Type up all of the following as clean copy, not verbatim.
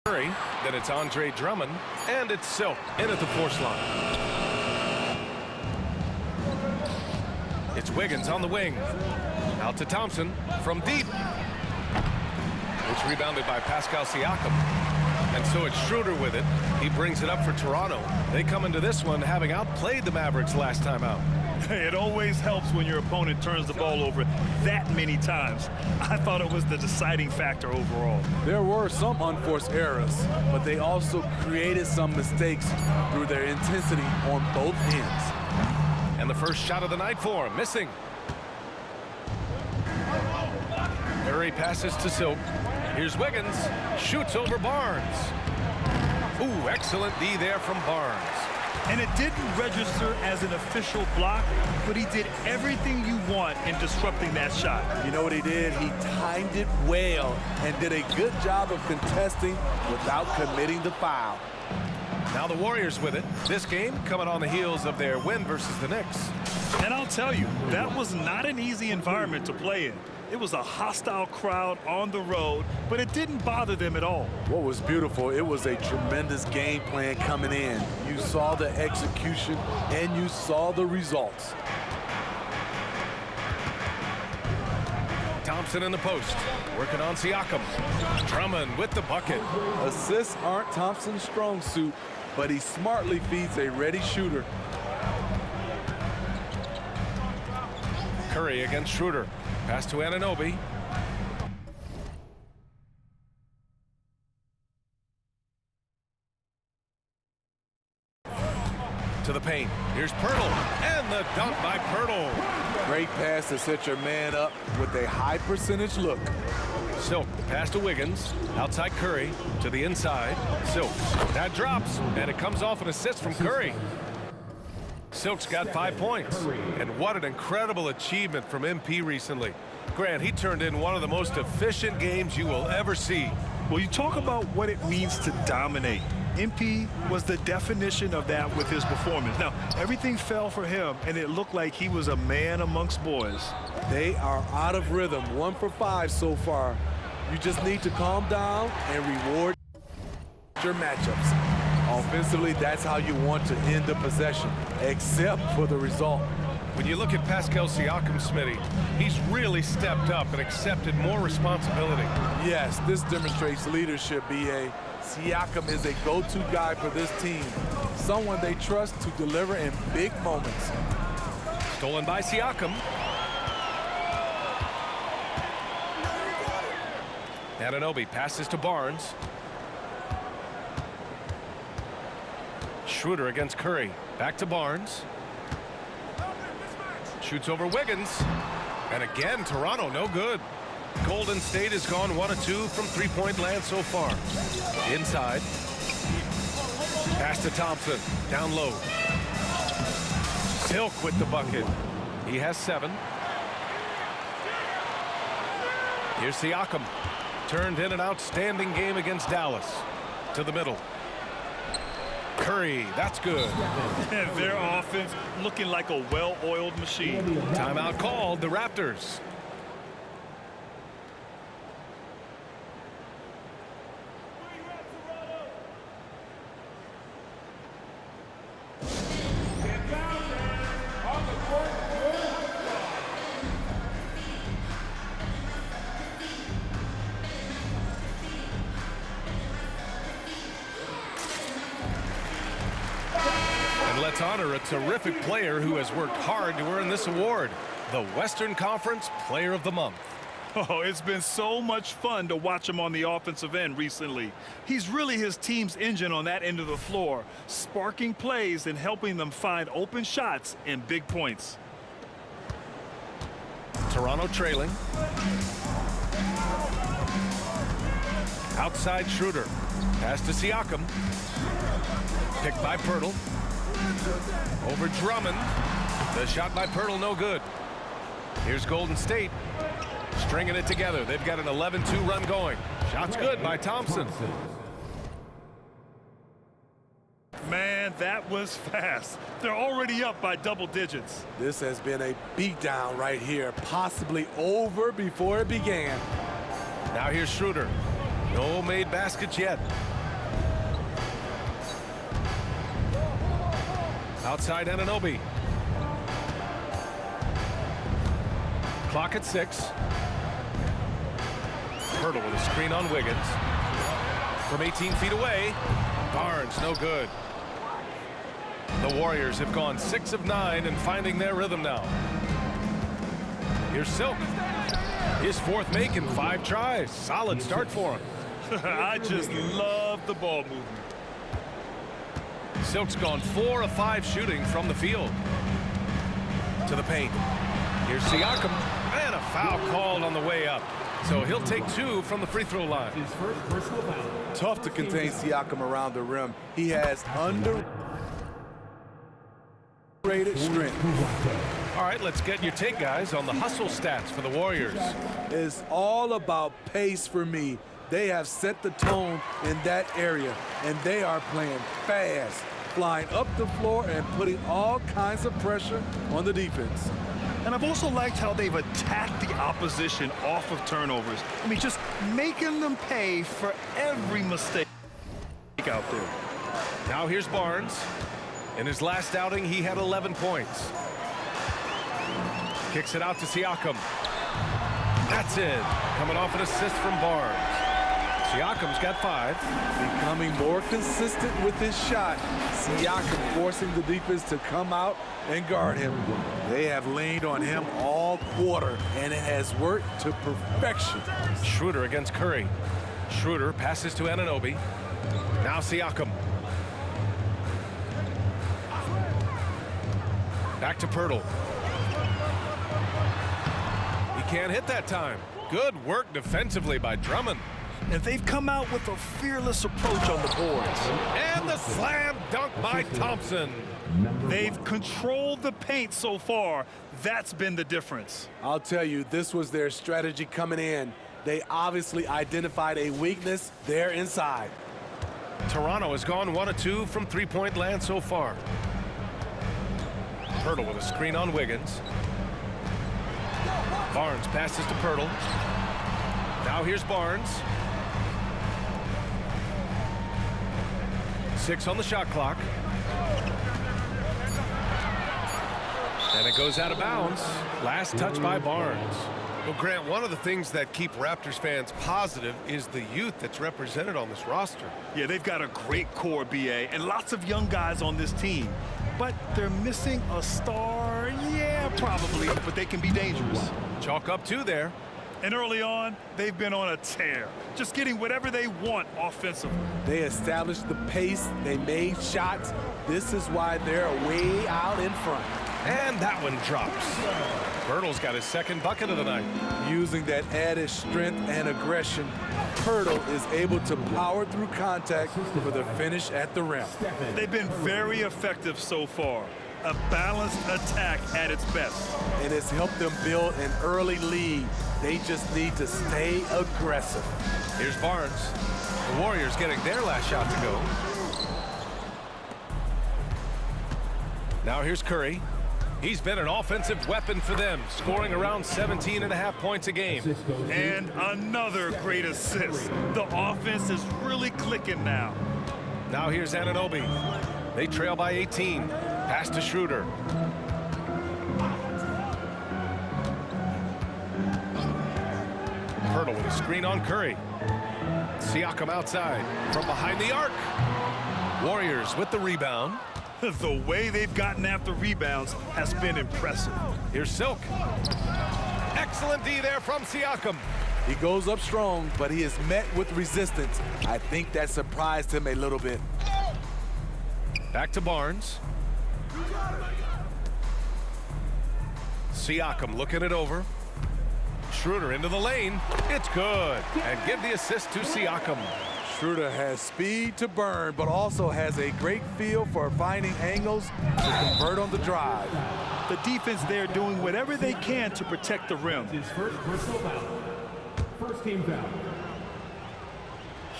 Curry, then it's Andre Drummond, and it's Silk in at the force line. It's Wiggins on the wing. Out to Thompson from deep. It's rebounded by Pascal Siakam. And so it's Schroeder with it. He brings it up for Toronto. They come into this one having outplayed the Mavericks last time out. It always helps when your opponent turns the ball over that many times. I thought it was the deciding factor overall. There were some unforced errors, but they also created some mistakes through their intensity on both ends. And the first shot of the night for him, missing. Curry passes to Silk. Here's Wiggins, shoots over Barnes. Ooh, excellent D there from Barnes. And it didn't register as an official block, but he did everything you want in disrupting that shot. You know what he did? He timed it well and did a good job of contesting without committing the foul. Now the Warriors with it. This game coming on the heels of their win versus the Knicks. And I'll tell you, that was not an easy environment to play in. It was a hostile crowd on the road, but it didn't bother them at all. What was beautiful, it was a tremendous game plan coming in. You saw the execution and you saw the results. Thompson in the post, working on Siakam. Drummond with the bucket. Assists aren't Thompson's strong suit, but he smartly feeds a ready shooter. Curry against Schroeder. Pass to Anunoby. To the paint. Here's Pirtle. And the dunk by Pirtle. Great pass to set your man up with a high percentage look. Silk, pass to Wiggins. Outside Curry. To the inside. Silk. That drops. And it comes off an assist from Curry. Silk's got 5 points. And what an incredible achievement from MP recently. Grant, he turned in one of the most efficient games you will ever see. Well, you talk about what it means to dominate. MP was the definition of that with his performance. Now, everything fell for him, and it looked like he was a man amongst boys. They are out of rhythm, 1 for 5 so far. You just need to calm down and reward your matchups. Offensively, that's how you want to end the possession, except for the result. When you look at Pascal Siakam, Smitty, he's really stepped up and accepted more responsibility. Yes, this demonstrates leadership, B.A. Siakam is a go-to guy for this team, someone they trust to deliver in big moments. Stolen by Siakam. Anunoby passes to Barnes. Schroeder against Curry. Back to Barnes. Shoots over Wiggins. And again, Toronto no good. Golden State has gone 1 of 2 from three-point land so far. Inside. Pass to Thompson. Down low. Silk with the bucket. He has 7. Here's Siakam. Turned in an outstanding game against Dallas. To the middle. Curry, that's good. And their offense looking like a well-oiled machine. Timeout called, the Raptors. Let's honor a terrific player who has worked hard to earn this award, the Western Conference Player of the Month. Oh, it's been so much fun to watch him on the offensive end recently. He's really his team's engine on that end of the floor, sparking plays and helping them find open shots and big points. Toronto trailing. Outside Schroeder. Pass to Siakam. Picked by Pirtle. Over Drummond. The shot by Pirtle no good. Here's Golden State. Stringing it together. They've got an 11-2 run going. Shot's good by Thompson. Man, that was fast. They're already up by double digits. This has been a beatdown right here, possibly over before it began. Now here's Schroeder. No made baskets yet. Outside Anunoby. Clock at 6. Hurdle with a screen on Wiggins. From 18 feet away, Barnes, no good. The Warriors have gone 6 of 9 and finding their rhythm now. Here's Silk. His 4th make in 5 tries. Solid start for him. I just love the ball movement. Silk's gone 4 of 5 shooting from the field. To the paint. Here's Siakam. And a foul called on the way up. So he'll take 2 from the free throw line. His first personal foul. Tough to contain Siakam around the rim. He has underrated strength. All right, let's get your take, guys, on the hustle stats for the Warriors. It's all about pace for me. They have set the tone in that area, and they are playing fast, flying up the floor and putting all kinds of pressure on the defense. And I've also liked how they've attacked the opposition off of turnovers. I mean, just making them pay for every mistake out there. Now here's Barnes. In his last outing, he had 11 points. Kicks it out to Siakam. That's in. Coming off an assist from Barnes. Siakam's got 5. Becoming more consistent with his shot. Siakam forcing the defense to come out and guard him. They have leaned on him all quarter, and it has worked to perfection. Schroeder against Curry. Schroeder passes to Anunoby. Now Siakam. Back to Pirtle. He can't hit that time. Good work defensively by Drummond. And they've come out with a fearless approach on the boards. And the slam dunk by Thompson. They've controlled the paint so far. That's been the difference. I'll tell you, this was their strategy coming in. They obviously identified a weakness there inside. Toronto has gone 1 of 2 from three-point land so far. Pirtle with a screen on Wiggins. Barnes passes to Pirtle. Now here's Barnes. 6 on the shot clock. And it goes out of bounds. Last touch by Barnes. Well, Grant, one of the things that keep Raptors fans positive is the youth that's represented on this roster. Yeah, they've got a great core, BA, and lots of young guys on this team. But they're missing a star, yeah, probably, but they can be dangerous. Chalk up 2 there. And early on, they've been on a tear, just getting whatever they want offensively. They established the pace. They made shots. This is why they're way out in front. And that one drops. Pirtle's got his 2nd bucket of the night. Using that added strength and aggression, Pirtle is able to power through contact for the finish at the rim. They've been very effective so far. A balanced attack at its best. And it's helped them build an early lead. They just need to stay aggressive. Here's Barnes. The Warriors getting their last shot to go. Now here's Curry. He's been an offensive weapon for them, scoring around 17.5 points a game. And another great assist. The offense is really clicking now. Now here's Anunoby. They trail by 18. Pass to Schroeder. Pirtle with a screen on Curry. Siakam outside from behind the arc. Warriors with the rebound. The way they've gotten after rebounds has been impressive. Here's Silk. Excellent D there from Siakam. He goes up strong, but he is met with resistance. I think that surprised him a little bit. Back to Barnes. Siakam looking it over. Schroeder into the lane. It's good. And give the assist to Siakam. Schroeder has speed to burn, but also has a great feel for finding angles to convert on the drive. The defense there doing whatever they can to protect the rim. His first personal foul. First team foul.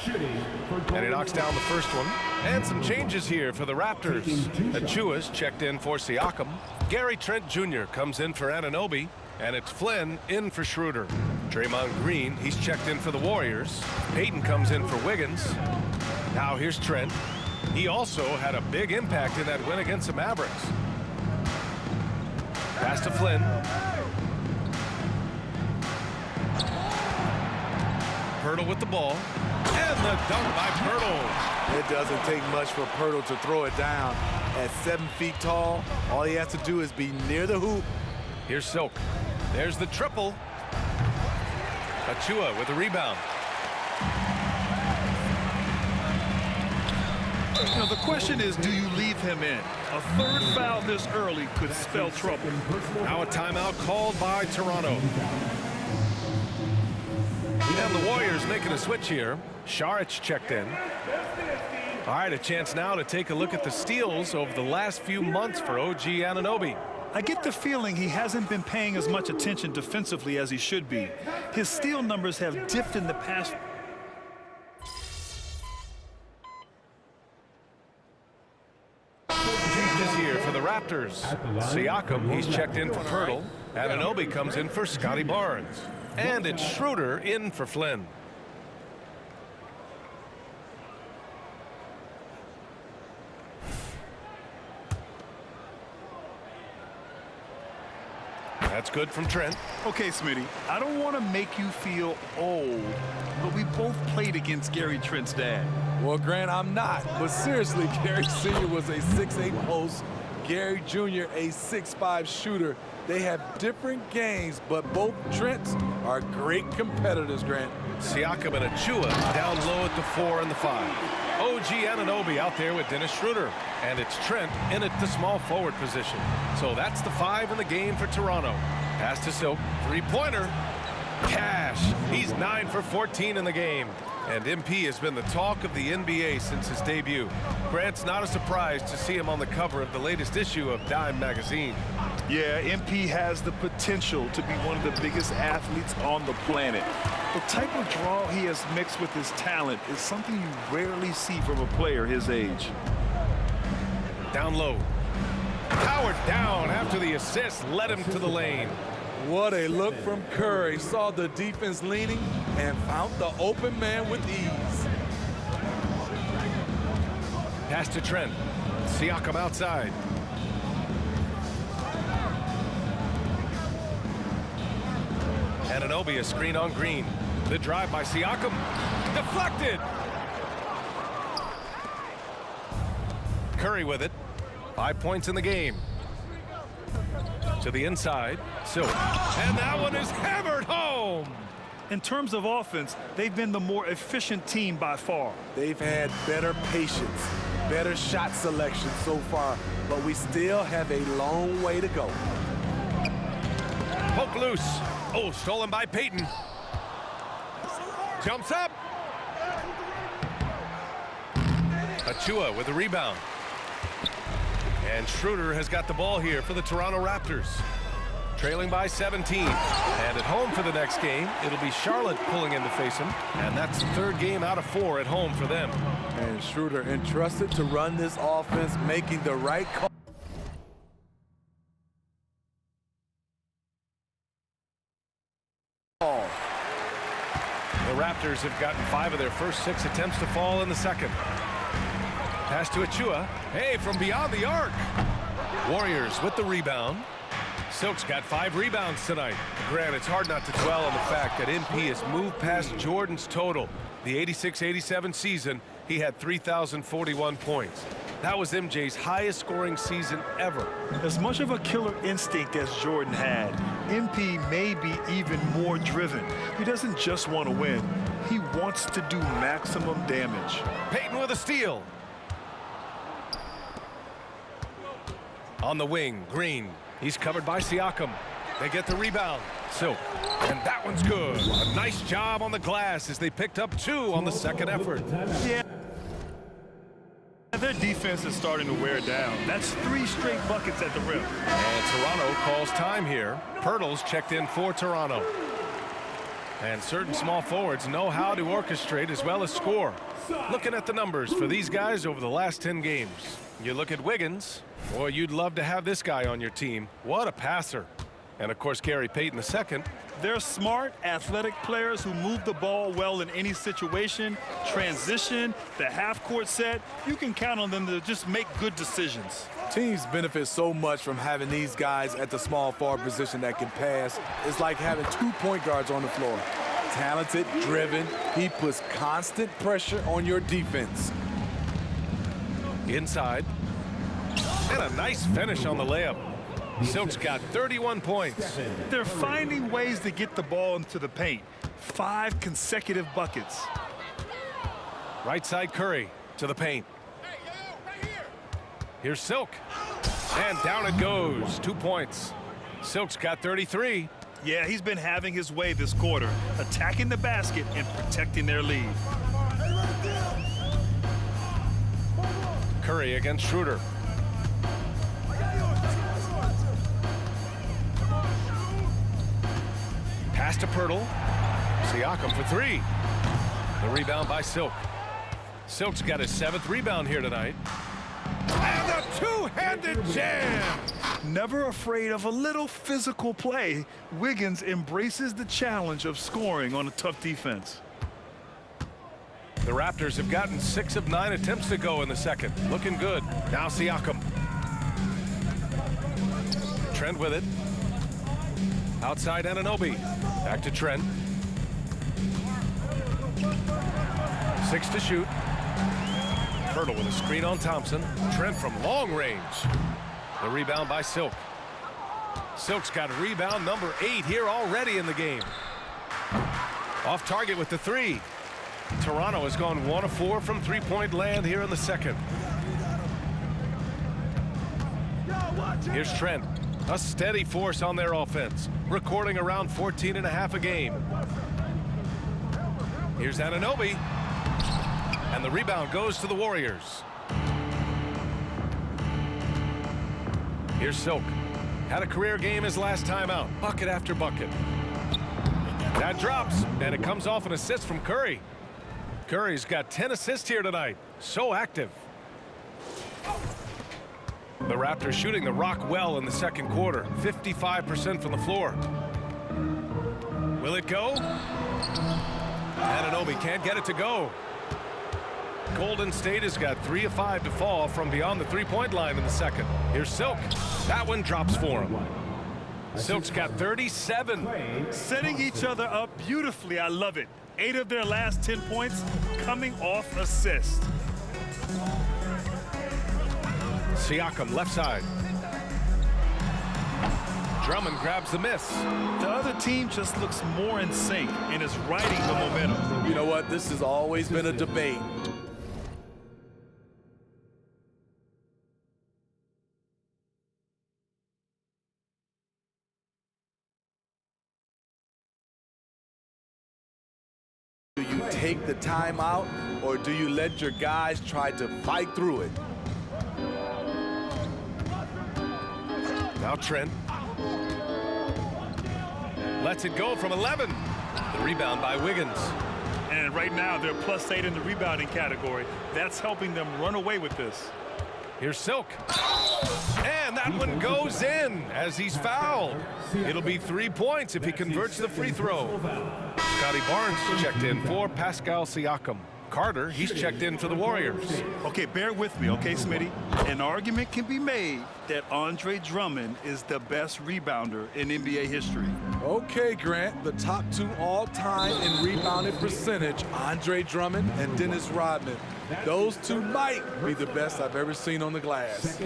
Shooting for And he knocks down the first one. And some changes here for the Raptors. Achua's checked in for Siakam. Gary Trent Jr. comes in for Anunoby. And it's Flynn in for Schroeder. Draymond Green, he's checked in for the Warriors. Payton comes in for Wiggins. Now here's Trent. He also had a big impact in that win against the Mavericks. Pass to Flynn. Pirtle with the ball. And the dunk by Pirtle. It doesn't take much for Pirtle to throw it down. At 7 feet tall, all he has to do is be near the hoop. Here's Silk. There's the triple. Achua with the rebound. You know, the question is, do you leave him in? A third foul this early could spell trouble. Now a timeout called by Toronto. And the Warriors making a switch here. Saric checked in. All right, a chance now to take a look at the steals over the last few months for OG Anunoby. I get the feeling he hasn't been paying as much attention defensively as he should be. His steal numbers have dipped in the past. Changes here for the Raptors. Siakam, he's checked in for Pirtle. Anunoby comes in for Scotty Barnes. And it's Schroeder in for Flynn. That's good from Trent. Okay, Smitty, I don't want to make you feel old, but we both played against Gary Trent's dad. Well, Grant, I'm not. But seriously, Gary Sr. was a 6'8 post. Gary Jr. a 6'5 shooter. They have different games, but both Trents are great competitors, Grant. Siakam and Achua down low at the 4 and the 5. OG Anunoby out there with Dennis Schroeder. And it's Trent in at the small forward position. So that's the 5 in the game for Toronto. Pass to Silk. Three-pointer. Cash. He's 9 for 14 in the game. And MP has been the talk of the NBA since his debut. Grant's not a surprise to see him on the cover of the latest issue of Dime magazine. Yeah, MP has the potential to be one of the biggest athletes on the planet. The type of draw he has mixed with his talent is something you rarely see from a player his age. Down low. Powered down after the assist led him to the lane. What a look from Curry. Saw the defense leaning and found the open man with ease. Pass to Trent. Siakam outside. Anunoby a screen on Green. The drive by Siakam. Deflected. Curry with it. 5 points in the game. To the inside. Silk. And that one is hammered home. In terms of offense, they've been the more efficient team by far. They've had better patience, better shot selection so far, but we still have a long way to go. Poke loose. Oh, stolen by Payton. Jumps up. Achua with the rebound. And Schroeder has got the ball here for the Toronto Raptors. Trailing by 17. And at home for the next game, it'll be Charlotte pulling in to face him. And that's the 3rd game out of 4 at home for them. And Schroeder entrusted to run this offense, making the right call. The Raptors have gotten 5 of their first 6 attempts to fall in the second. Pass to Achua. Hey, from beyond the arc. Warriors with the rebound. Silk's got 5 rebounds tonight. Grant, it's hard not to dwell on the fact that MP has moved past Jordan's total. The 86-87 season, he had 3,041 points. That was MJ's highest scoring season ever. As much of a killer instinct as Jordan had, MP may be even more driven. He doesn't just want to win. He wants to do maximum damage. Payton with a steal. On the wing, Green. He's covered by Siakam. They get the rebound. Silk. And that one's good. A nice job on the glass as they picked up 2 on the second effort. Yeah. Their defense is starting to wear down. That's 3 straight buckets at the rim. And Toronto calls time here. Pirtle's checked in for Toronto. And certain small forwards know how to orchestrate as well as score. Looking at the numbers for these guys over the last 10 games. You look at Wiggins. Boy, you'd love to have this guy on your team. What a passer. And, of course, Gary Payton II. They're smart, athletic players who move the ball well in any situation, transition, the half-court set. You can count on them to just make good decisions. Teams benefit so much from having these guys at the small forward position that can pass. It's like having 2 point guards on the floor. Talented, driven, he puts constant pressure on your defense. Inside. And a nice finish on the layup. Silk's got 31 points. They're finding ways to get the ball into the paint. 5 consecutive buckets. Right side Curry to the paint. Here's Silk. And down it goes. 2 points. Silk's got 33. Yeah, he's been having his way this quarter, attacking the basket and protecting their lead. Curry against Schroeder. Pass to Pirtle. Siakam for 3. The rebound by Silk. Silk's got his 7th rebound here tonight. And a two-handed jam! Never afraid of a little physical play, Wiggins embraces the challenge of scoring on a tough defense. The Raptors have gotten 6 of 9 attempts to go in the second. Looking good. Now Siakam. Trent with it. Outside Anunoby. Back to Trent. 6 to shoot. Pirtle with a screen on Thompson. Trent from long range. The rebound by Silk. Silk's got rebound number 8 here already in the game. Off target with the 3. Toronto has gone 1 of 4 from three-point land here in the second. Here's Trent. A steady force on their offense, recording around 14.5 a game. Here's Anunoby. And the rebound goes to the Warriors. Here's Silk. Had a career game his last time out. Bucket after bucket. That drops, and it comes off an assist from Curry. Curry's got 10 assists here tonight. So active. The Raptors shooting the rock well in the second quarter. 55% from the floor. Will it go? Anunoby can't get it to go. Golden State has got 3 of 5 to fall from beyond the three-point line in the second. Here's Silk. That one drops for him. Silk's got 37. Setting each other up beautifully. I love it. 8 of their last 10 points coming off assists. Siakam left side. Drummond grabs the miss. The other team just looks more in sync and is riding the momentum. You know what? This has always been a debate. Do you take the timeout, or do you let your guys try to fight through it? Now Trent. Lets it go from 11. The rebound by Wiggins. And right now they're +8 in the rebounding category. That's helping them run away with this. Here's Silk. And that one goes in as he's fouled. It'll be 3 points if he converts the free throw. Scotty Barnes checked in for Pascal Siakam. Carter, he's checked in for the Warriors. Okay, bear with me, okay, Smitty? An argument can be made that Andre Drummond is the best rebounder in NBA history. Okay, Grant, the top 2 all-time in rebounded percentage, Andre Drummond and Dennis Rodman. Those 2 might be the best I've ever seen on the glass.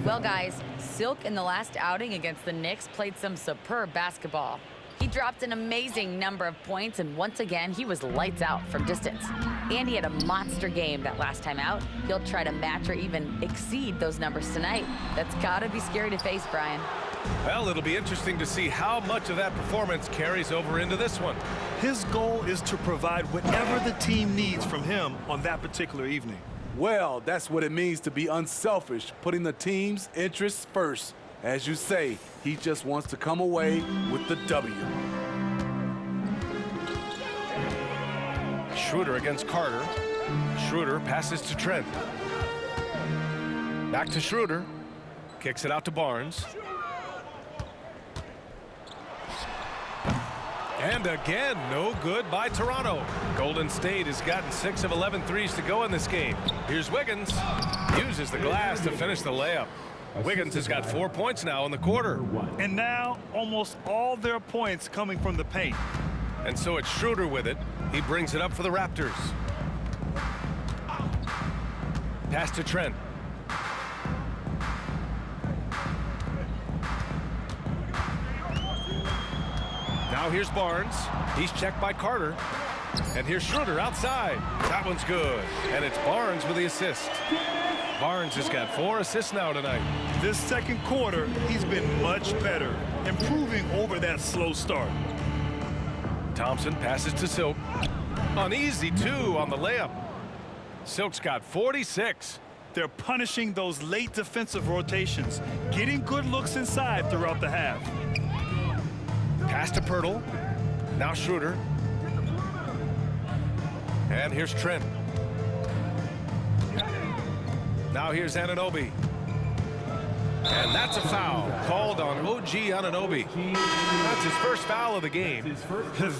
Well, guys, Silk in the last outing against the Knicks played some superb basketball. He dropped an amazing number of points, and once again, he was lights out from distance. And he had a monster game that last time out. He'll try to match or even exceed those numbers tonight. That's gotta be scary to face, Brian. Well, it'll be interesting to see how much of that performance carries over into this one. His goal is to provide whatever the team needs from him on that particular evening. Well, that's what it means to be unselfish, putting the team's interests first. As you say, he just wants to come away with the W. Schroeder against Carter. Schroeder passes to Trent. Back to Schroeder. Kicks it out to Barnes. And again, no good by Toronto. Golden State has gotten 6 of 11 threes to go in this game. Here's Wiggins. Uses the glass to finish the layup. Wiggins has got 4 points now in the quarter. And now almost all their points coming from the paint. And so it's Schroeder with it. He brings it up for the Raptors. Pass to Trent. Now here's Barnes. He's checked by Carter. And here's Schroeder outside. That one's good. And it's Barnes with the assist. Barnes has got 4 assists now tonight. This second quarter, he's been much better, improving over that slow start. Thompson passes to Silk. An easy 2 on the layup. Silk's got 46. They're punishing those late defensive rotations, getting good looks inside throughout the half. Pass to Pirtle. Now Schroeder. And here's Trent. Now here's Anunoby. And that's a foul called on OG Anunoby. That's his first foul of the game.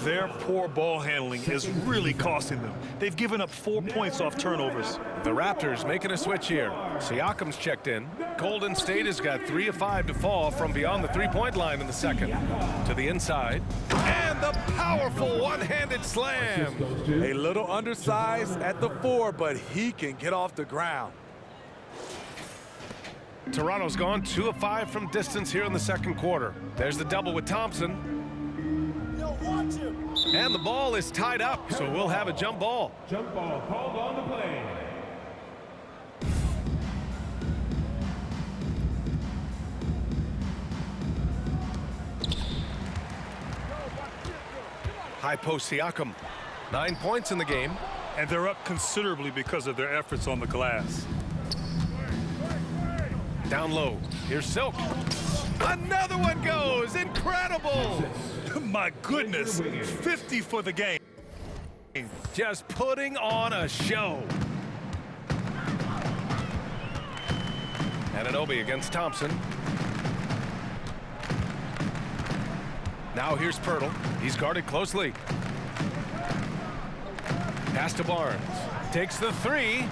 Their poor ball handling is really costing them. They've given up 4 points off turnovers. The Raptors making a switch here. Siakam's checked in. Golden State has got 3 of 5 to fall from beyond the three-point line in the second. To the inside. And the powerful one-handed slam. A little undersized at the 4, but he can get off the ground. Toronto's gone 2 of 5 from distance here in the second quarter. There's the double with Thompson. And the ball is tied up, so we'll have a jump ball. Jump ball called on the play. High post Siakam. 9 points in the game. And they're up considerably because of their efforts on the glass. Down low. Here's Silk. Another one goes. Incredible. My goodness. 50 for the game. Just putting on a show. Anunoby against Thompson. Now here's Pirtle. He's guarded closely. Pass to Barnes. Takes the 3.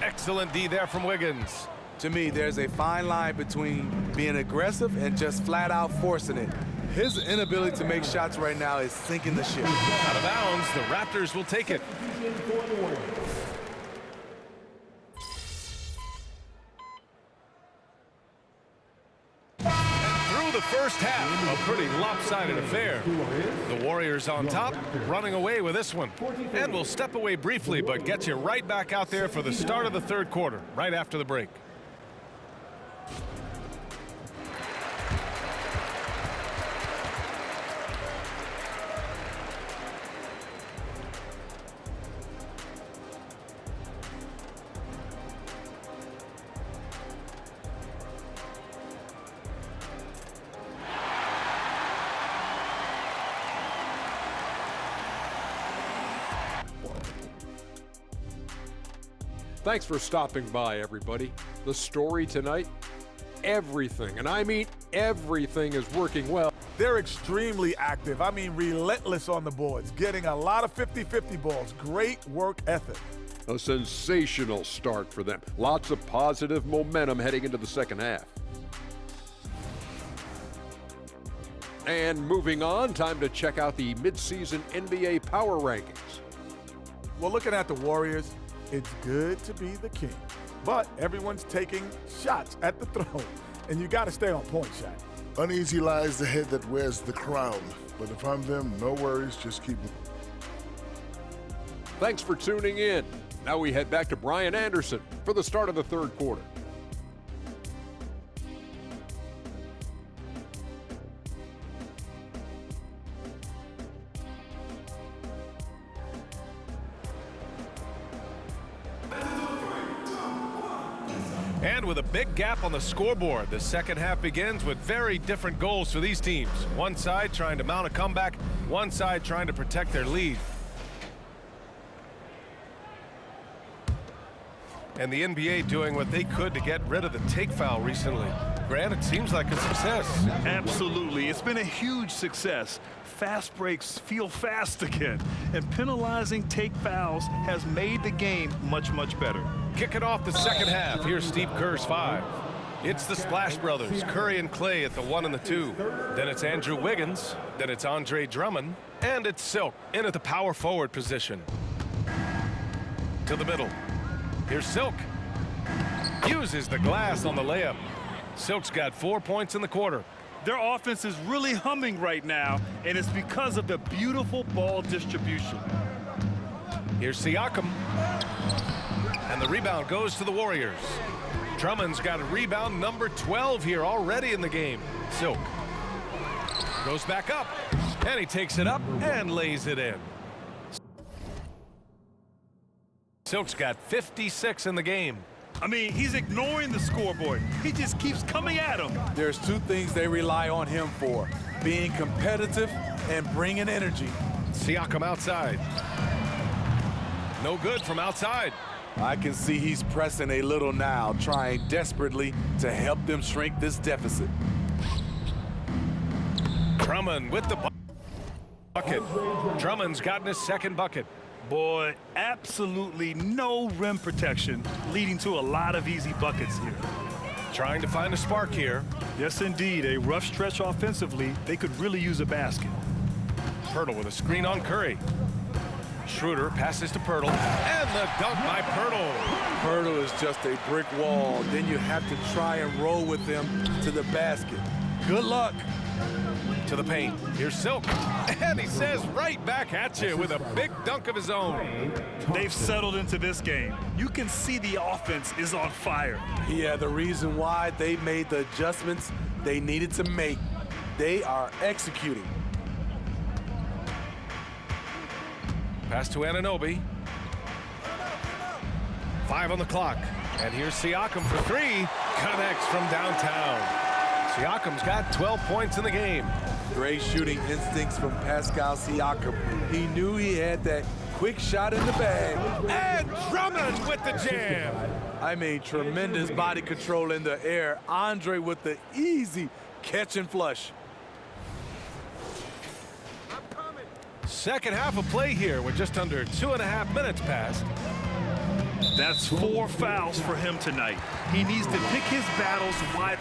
Excellent D there from Wiggins. To me, there's a fine line between being aggressive and just flat out forcing it. His inability to make shots right now is sinking the ship. Out of bounds, the Raptors will take it. Through the first half, a pretty lopsided affair. The Warriors on top, running away with this one. And we'll step away briefly, but get you right back out there for the start of the third quarter, right after the break. Thanks for stopping by, everybody. The story tonight, everything, and I mean everything, is working well. They're extremely active. I mean, relentless on the boards, getting a lot of 50-50 balls. Great work ethic. A sensational start for them. Lots of positive momentum heading into the second half. And moving on, time to check out the midseason NBA power rankings. Well, looking at the Warriors, it's good to be the king, but everyone's taking shots at the throw, and you got to stay on point, Shaq. Uneasy lies the head that wears the crown, but if I'm them, no worries, just keep. Thanks for tuning in. Now we head back to Brian Anderson for the start of the third quarter. And with a big gap on the scoreboard, the second half begins with very different goals for these teams. One side trying to mount a comeback, one side trying to protect their lead. And the NBA doing what they could to get rid of the take foul recently. Grant, it seems like a success. Absolutely. It's been a huge success. Fast breaks feel fast again, and penalizing take fouls has made the game much, much better. Kicking off the second half. Here's Steve Kerr's 5. It's the Splash Brothers, Curry and Clay at the 1 and the 2. Then it's Andrew Wiggins. Then it's Andre Drummond. And it's Silk in at the power forward position. To the middle. Here's Silk. Uses the glass on the layup. Silk's got 4 points in the quarter. Their offense is really humming right now, and it's because of the beautiful ball distribution. Here's Siakam. And the rebound goes to the Warriors. Drummond's got a rebound number 12 here already in the game. Silk goes back up, and he takes it up and lays it in. Silk's got 56 in the game. I mean, he's ignoring the scoreboard. He just keeps coming at him. There's 2 things they rely on him for: being competitive and bringing energy. Siakam outside. No good from outside. I can see he's pressing a little now, trying desperately to help them shrink this deficit. Drummond with the bucket. Drummond's gotten his second bucket. Boy, absolutely no rim protection, leading to a lot of easy buckets here. Trying to find a spark here. Yes, indeed. A rough stretch offensively. They could really use a basket. Pirtle with a screen on Curry. Schroeder passes to Pirtle, and the dunk by Pirtle. Pirtle is just a brick wall. Then you have to try and roll with him to the basket. Good luck. To the paint. Here's Silk. And he says right back at you with a big dunk of his own. They've settled into this game. You can see the offense is on fire. Yeah, the reason why they made the adjustments they needed to make. They are executing. Pass to Anunoby. 5 on the clock. And here's Siakam for 3. Connects from downtown. Siakam's got 12 points in the game. Great shooting instincts from Pascal Siakam. He knew he had that quick shot in the bag. And Drummond with the jam. I mean, tremendous body control in the air. Andre with the easy catch and flush. Second half of play here with just under 2.5 minutes passed. That's 4 fouls for him tonight. He needs to pick his battles wide.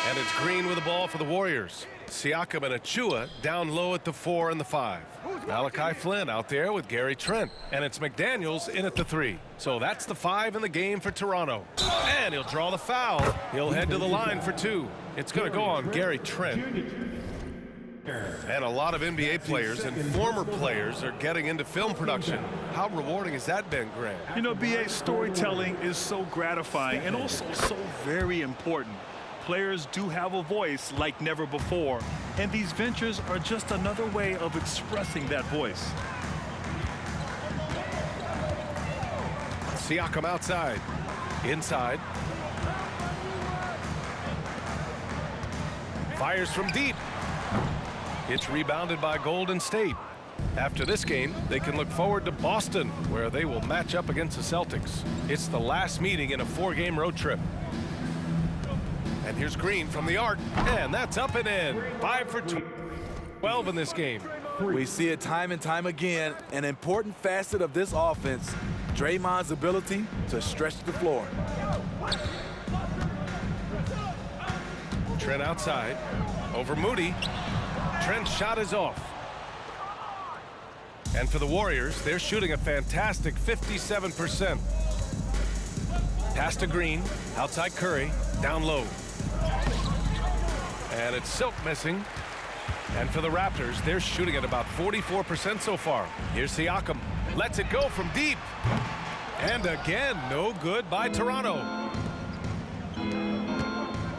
And it's Green with the ball for the Warriors. Siakam and Achua down low at the 4 and the 5. Malachi Flynn out there with Gary Trent. And it's McDaniels in at the 3. So that's the 5 in the game for Toronto. And he'll draw the foul. He'll head to the line for 2. It's going to go on Gary Trent. And a lot of NBA players and former players are getting into film production. How rewarding has that been, Grant? You know, BA, storytelling is so gratifying and also so very important. Players do have a voice like never before, and these ventures are just another way of expressing that voice. Siakam outside. Inside. Fires from deep. It's rebounded by Golden State. After this game, they can look forward to Boston, where they will match up against the Celtics. It's the last meeting in a 4-game road trip. And here's Green from the arc, and that's up and in. 5 for 12 in this game. We see it time and time again, an important facet of this offense, Draymond's ability to stretch the floor. Trent outside, over Moody. Trent's shot is off. And for the Warriors, they're shooting a fantastic 57%. Pass to Green, outside Curry, down low. And it's Silk missing. And for the Raptors, they're shooting at about 44% so far. Here's Siakam. Lets it go from deep. And again, no good by Toronto.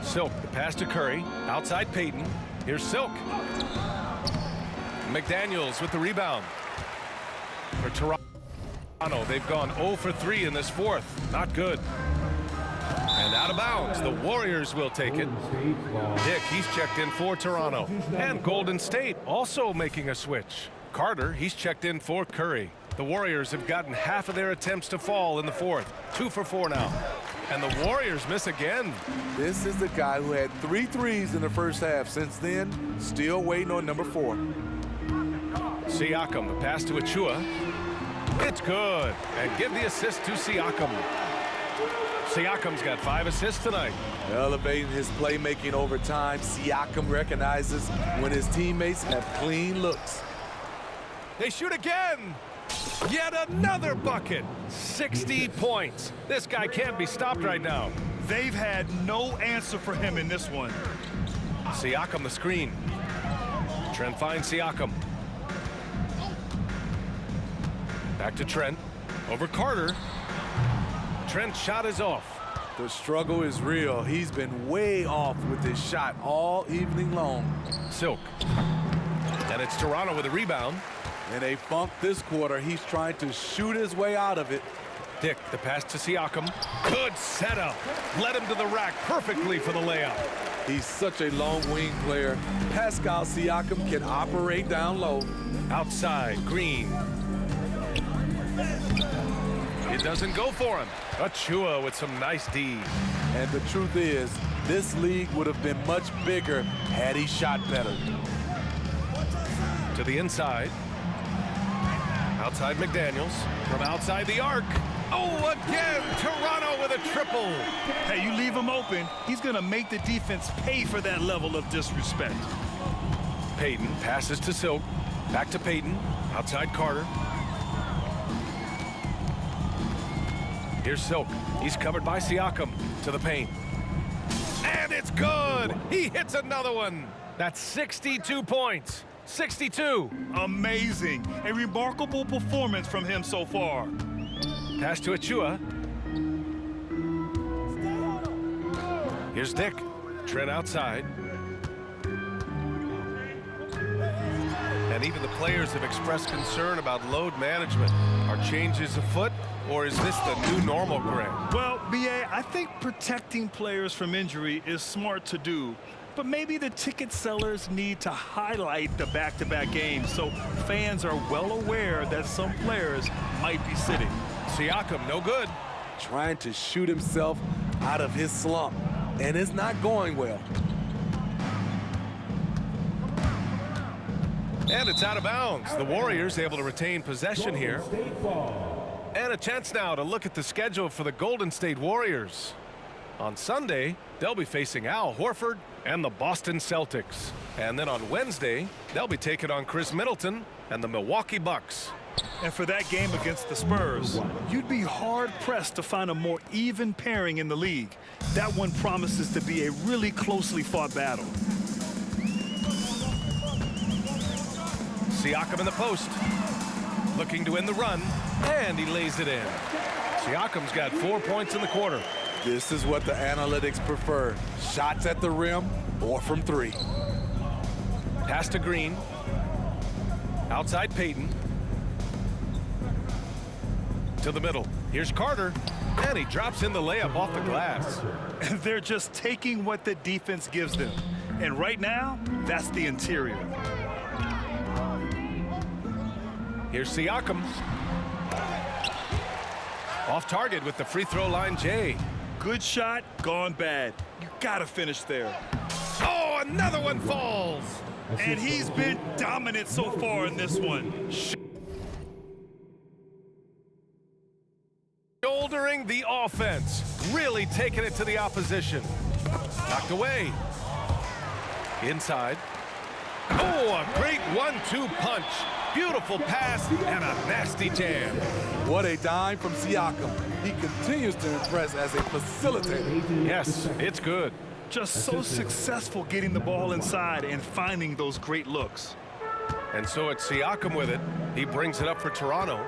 Silk, the pass to Curry. Outside Payton. Here's Silk. McDaniels with the rebound. For Toronto, they've gone 0 for 3 in this fourth. Not good. And out of bounds, the Warriors will take it. Dick, he's checked in for Toronto. And Golden State also making a switch. Carter, he's checked in for Curry. The Warriors have gotten half of their attempts to fall in the fourth. 2 for 4 now. And the Warriors miss again. This is the guy who had 3 threes in the first half. Since then, still waiting on number 4. Siakam, the pass to Achua. It's good. And give the assist to Siakam. Siakam's got 5 assists tonight. Elevating his playmaking over time, Siakam recognizes when his teammates have clean looks. They shoot again. Yet another bucket. 60 points. This guy can't be stopped right now. They've had no answer for him in this one. Siakam the screen. Trent finds Siakam. Back to Trent. Over Carter. Trent's shot is off. The struggle is real. He's been way off with his shot all evening long. Silk. And it's Toronto with a rebound. In a funk this quarter, he's trying to shoot his way out of it. Dick, the pass to Siakam. Good setup. Led him to the rack perfectly for the layup. He's such a long wing player. Pascal Siakam can operate down low. Outside, Green. It doesn't go for him. Achua with some nice D. And the truth is, this league would have been much bigger had he shot better. To the inside. Outside McDaniels. From outside the arc. Oh, again, Toronto with a triple. Hey, you leave him open, he's going to make the defense pay for that level of disrespect. Payton passes to Silk. Back to Payton. Outside Carter. Here's Silk. He's covered by Siakam. To the paint. And it's good. He hits another one. That's 62 points. 62. Amazing. A remarkable performance from him so far. Pass to Achua. Here's Dick. Trent outside. And even the players have expressed concern about load management. Are changes afoot, or is this the new normal, Grant? Well, B.A., I think protecting players from injury is smart to do. But maybe the ticket sellers need to highlight the back-to-back games so fans are well aware that some players might be sitting. Siakam, no good. Trying to shoot himself out of his slump, and it's not going well. And it's out of bounds. The Warriors able to retain possession here. And a chance now to look at the schedule for the Golden State Warriors. On Sunday, they'll be facing Al Horford and the Boston Celtics. And then on Wednesday, they'll be taking on Chris Middleton and the Milwaukee Bucks. And for that game against the Spurs, you'd be hard-pressed to find a more even pairing in the league. That one promises to be a really closely fought battle. Siakam in the post. Looking to win the run, and he lays it in. Siakam's got 4 points in the quarter. This is what the analytics prefer. Shots at the rim or from 3. Pass to Green. Outside Payton. To the middle. Here's Carter. And he drops in the layup off the glass. They're just taking what the defense gives them. And right now, that's the interior. Here's Siakam. Off target with the free throw line, Jay. Good shot, gone bad. You gotta finish there. Oh, another one falls. And he's been dominant so far in this one. Shouldering the offense. Really taking it to the opposition. Knocked away. Inside. Oh, a great 1-2 punch. Beautiful pass and a nasty jam. What a dime from Siakam. He continues to impress as a facilitator. Yes, it's good. Just so successful getting the ball inside and finding those great looks. And so it's Siakam with it. He brings it up for Toronto.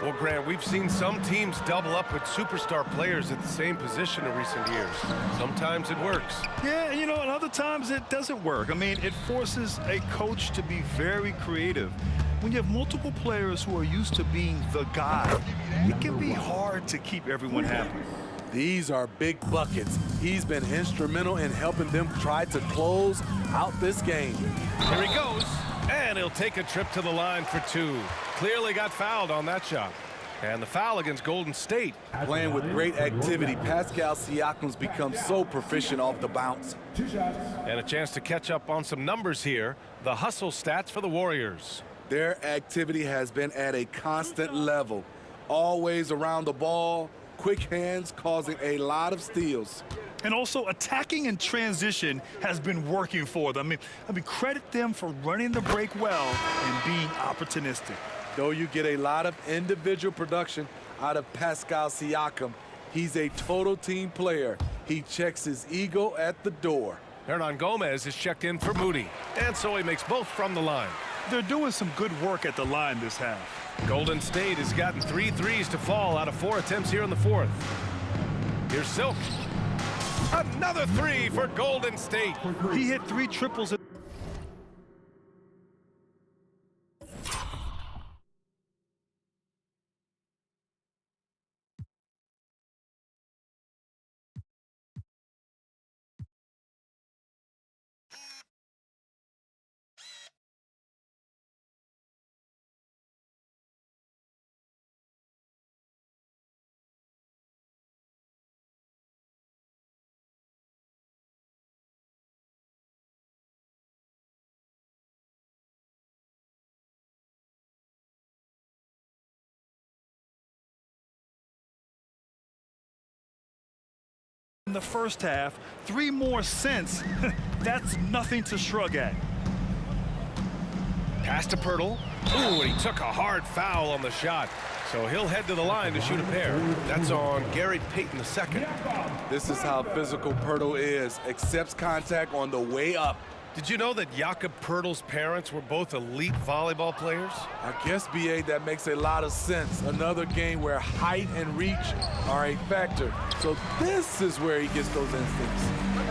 Well, Grant, we've seen some teams double up with superstar players at the same position in recent years. Sometimes it works. Yeah, you know, and other times it doesn't work. I mean, it forces a coach to be very creative. When you have multiple players who are used to being the guy, it can be hard to keep everyone happy. These are big buckets. He's been instrumental in helping them try to close out this game. Here he goes, and he'll take a trip to the line for two. Clearly got fouled on that shot. And the foul against Golden State. Playing with great activity, Pascal Siakam's become so proficient off the bounce. And a chance to catch up on some numbers here. The hustle stats for the Warriors. Their activity has been at a constant level. Always around the ball, quick hands causing a lot of steals. And also attacking in transition has been working for them. I mean, credit them for running the break well and being opportunistic. Though you get a lot of individual production out of Pascal Siakam, he's a total team player. He checks his ego at the door. Hernan Gomez is checked in for Moody. And so he makes both from the line. They're doing some good work at the line this half. Golden State has gotten 3 threes to fall out of 4 attempts here in the fourth. Here's Silk. Another 3 for Golden State. He hit 3 triples. In the first half, 3 more cents. That's nothing to shrug at. Pass to Pirtle. Ooh, and he took a hard foul on the shot. So he'll head to the line to shoot a pair. That's on Gary Payton II. This is how physical Pirtle is. Accepts contact on the way up. Did you know that Jakob Pirtle's parents were both elite volleyball players? I guess, B.A., that makes a lot of sense. Another game where height and reach are a factor. So this is where he gets those instincts.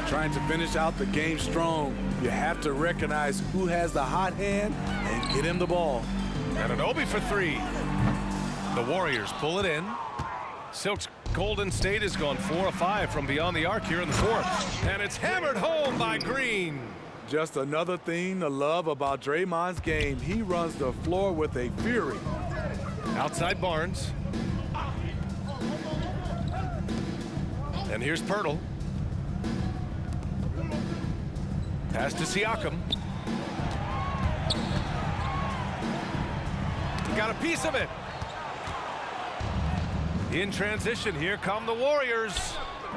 Trying to finish out the game strong, you have to recognize who has the hot hand and get him the ball. Anunoby for 3. The Warriors pull it in. Silk's Golden State has gone 4 of 5 from beyond the arc here in the fourth. And it's hammered home by Green. Just another thing to love about Draymond's game. He runs the floor with a fury. Outside Barnes. And here's Pirtle. Pass to Siakam. He got a piece of it. In transition, here come the Warriors.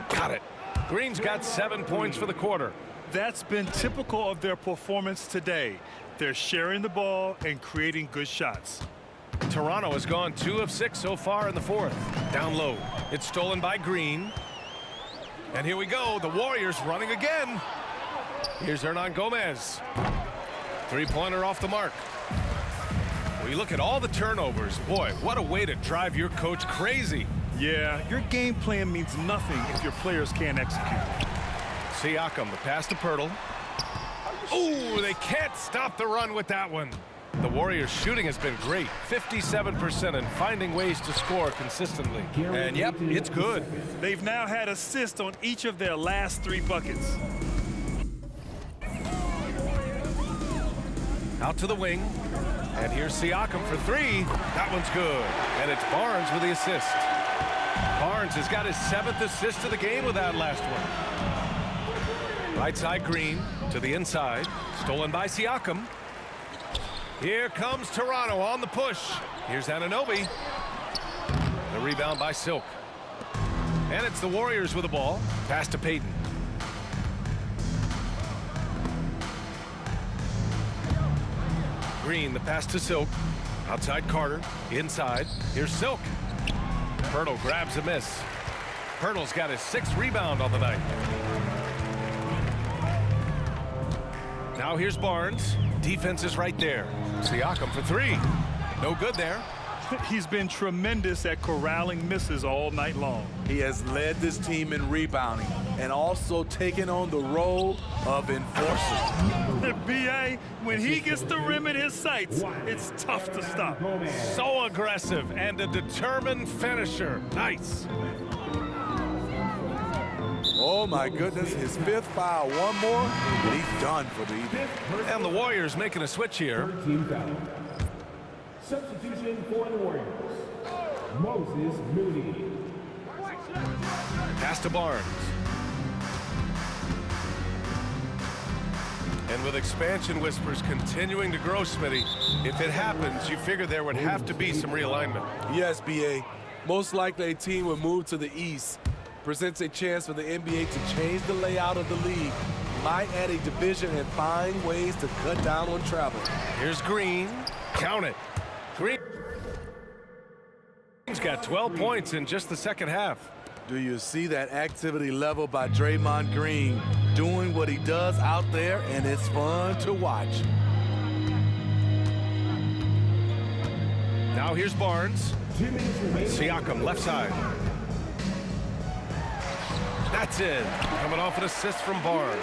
Got it. Green's got 7 points for the quarter. That's been typical of their performance today. They're sharing the ball and creating good shots. Toronto has gone 2 of 6 so far in the fourth. Down low. It's stolen by Green. And here we go. The Warriors running again. Here's Hernan Gomez. 3-pointer off the mark. We look at all the turnovers. Boy, what a way to drive your coach crazy. Yeah, your game plan means nothing if your players can't execute. Siakam, the pass to Pirtle. Ooh, they can't stop the run with that one. The Warriors' shooting has been great, 57%, and finding ways to score consistently. And yep, it's good. They've now had assists on each of their last 3 buckets. Out to the wing. And here's Siakam for 3. That one's good. And it's Barnes with the assist. Barnes has got his 7th assist of the game with that last one. Right side Green to the inside. Stolen by Siakam. Here comes Toronto on the push. Here's Anunoby. The rebound by Silk. And it's the Warriors with the ball. Pass to Payton. Green, the pass to Silk. Outside Carter. Inside. Here's Silk. Pirtle grabs a miss. Pirtle's got his 6th rebound on the night. Now here's Barnes. Defense is right there. Siakam for 3. No good there. He's been tremendous at corralling misses all night long. He has led this team in rebounding. and also taking on the role of enforcer. B.A., when he gets the rim in his sights, it's tough to stop. So aggressive and a determined finisher. Nice. Oh my goodness, his 5th foul. One more, and he's done for the evening. And the Warriors making a switch here. Substitution for the Warriors. Moses Moody. Pass to Barnes. And with expansion whispers continuing to grow, Smitty, if it happens, you figure there would have to be some realignment. Yes, B.A. Most likely a team would move to the east. Presents a chance for the NBA to change the layout of the league. Might add a division and find ways to cut down on travel. Here's Green. Count it. Green's got 12 points in just the second half. Do you see that activity level by Draymond Green doing what he does out there, and it's fun to watch. Now here's Barnes. Siakam left side. That's in. Coming off an assist from Barnes.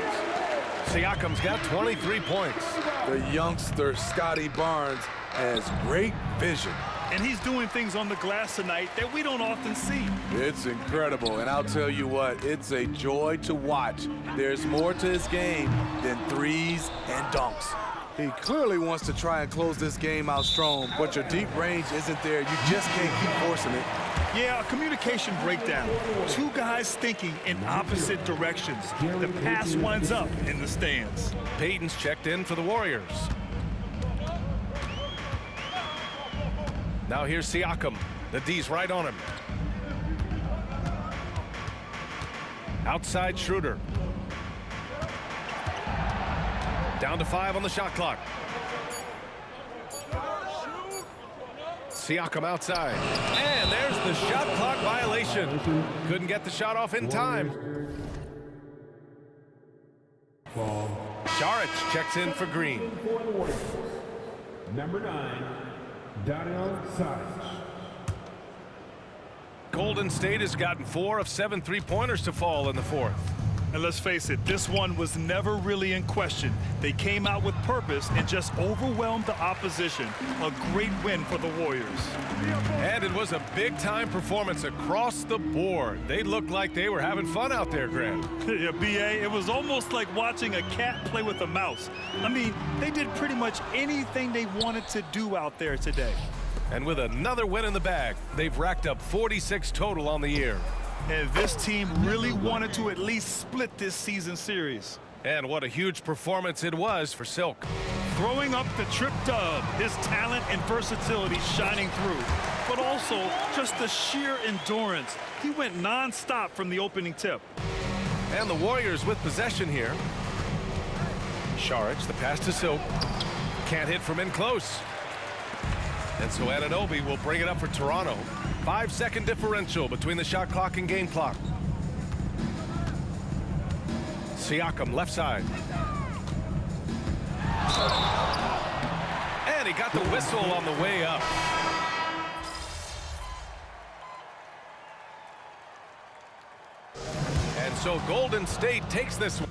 Siakam's got 23 points. The youngster, Scotty Barnes, has great vision. And he's doing things on the glass tonight that we don't often see. It's incredible, and I'll tell you what, it's a joy to watch. There's more to his game than threes and dunks. He clearly wants to try and close this game out strong, but your deep range isn't there. You just can't keep forcing it. Yeah, a communication breakdown. Two guys thinking in opposite directions. The pass winds up in the stands. Payton's checked in for the Warriors. Now here's Siakam. The D's right on him. Outside Schroeder. Down to 5 on the shot clock. Siakam outside. And there's the shot clock violation. Couldn't get the shot off in time. Šarić checks in for Green. Number 9, Dario Saric. Golden State has gotten 4 of 7 three-pointers to fall in the fourth. And let's face it, this one was never really in question. They came out with purpose and just overwhelmed the opposition. A great win for the Warriors. And it was a big-time performance across the board. They looked like they were having fun out there, Grant. Yeah, B.A., it was almost like watching a cat play with a mouse. I mean, they did pretty much anything they wanted to do out there today. And with another win in the bag, they've racked up 46 total on the year. And this team really wanted to at least split this season series. And what a huge performance it was for Silk. Throwing up the trip dub, his talent and versatility shining through, but also just the sheer endurance. He went non-stop from the opening tip. And the Warriors with possession here. Šarić, the pass to Silk. Can't hit from in close. And so Anunoby will bring it up for Toronto. 5-second differential between the shot clock and game clock. Siakam left side. And he got the whistle on the way up. And so Golden State takes this one.